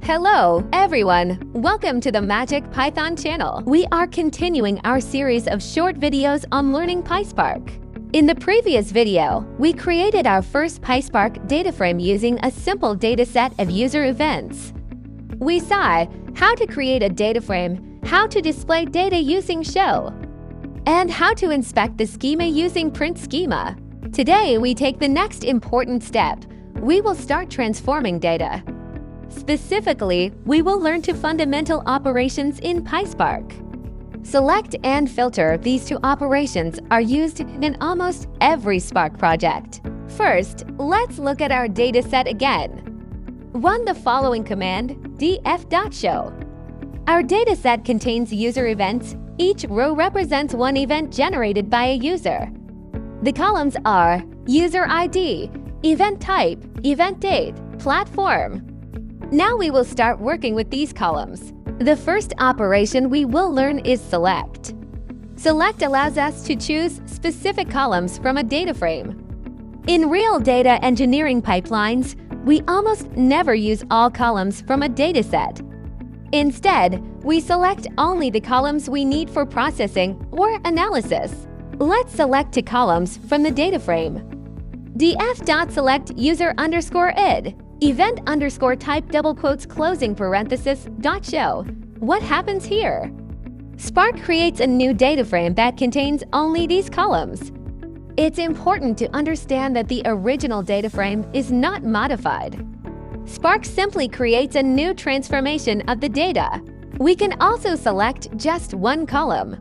Hello, everyone! Welcome to the Magic Python channel. We are continuing our series of short videos on learning PySpark. In the previous video, we created our first PySpark data frame using a simple dataset of user events. We saw how to create a data frame, how to display data using show, and how to inspect the schema using print schema. Today, we take the next important step. We will start transforming data. Specifically, we will learn two fundamental operations in PySpark. Select and filter, these two operations are used in almost every Spark project. First, let's look at our dataset again. Run the following command, df.show. Our dataset contains user events. Each row represents one event generated by a user. The columns are user ID, event type, event date, platform. Now we will start working with these columns. The first operation we will learn is select. Select allows us to choose specific columns from a data frame. In real data engineering pipelines, we almost never use all columns from a dataset. Instead, we select only the columns we need for processing or analysis. Let's select two columns from the data frame. df.select user_id, event_type double quotes closing parenthesis .show. What happens here? Spark creates a new data frame that contains only these columns. It's important to understand that the original data frame is not modified. Spark simply creates a new transformation of the data. We can also select just one column.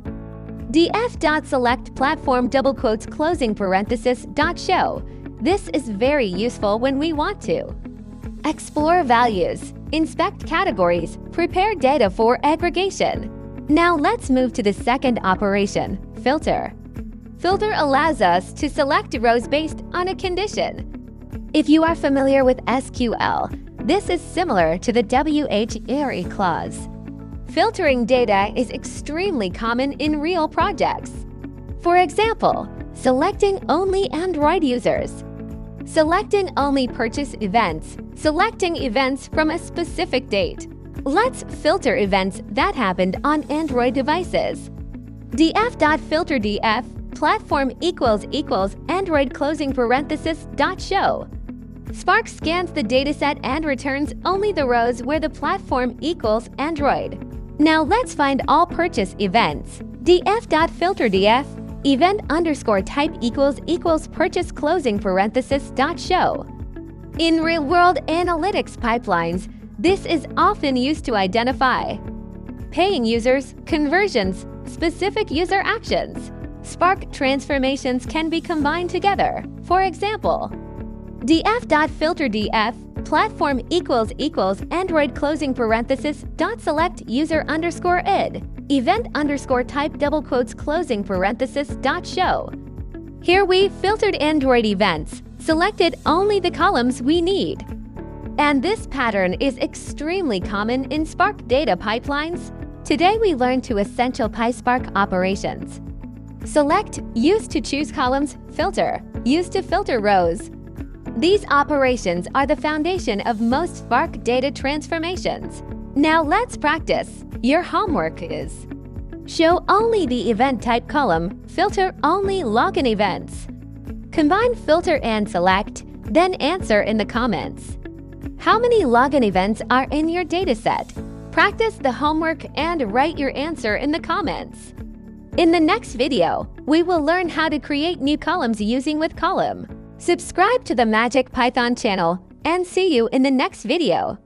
df.select platform double quotes closing parenthesis .show. This is very useful when we want to explore values, inspect categories, prepare data for aggregation. Now let's move to the second operation, filter. Filter allows us to select rows based on a condition. If you are familiar with SQL, this is similar to the WH-array clause. Filtering data is extremely common in real projects. For example, selecting only Android users, selecting only purchase events, selecting events from a specific date. Let's filter events that happened on Android devices. df.filter_df platform == Android closing parenthesis .show. Spark scans the dataset and returns only the rows where the platform equals Android. Now let's find all purchase events. df.filter_df event_type == purchase closing parenthesis .show. In real-world analytics pipelines, this is often used to identify paying users, conversions, specific user actions. Spark transformations can be combined together. For example, df.filter_df platform == Android closing parenthesis .select user_id event_type double quotes closing parenthesis .show. Here we filtered Android events, selected only the columns we need. And this pattern is extremely common in Spark data pipelines. Today we learned two essential PySpark operations. Select, used to choose columns, filter, used to filter rows. These operations are the foundation of most Spark data transformations. Now let's practice. Your homework is: show only the event type column, filter only login events. Combine filter and select, then answer in the comments. How many login events are in your dataset? Practice the homework and write your answer in the comments. In the next video, we will learn how to create new columns using with column. Subscribe to the Magic Python channel and see you in the next video.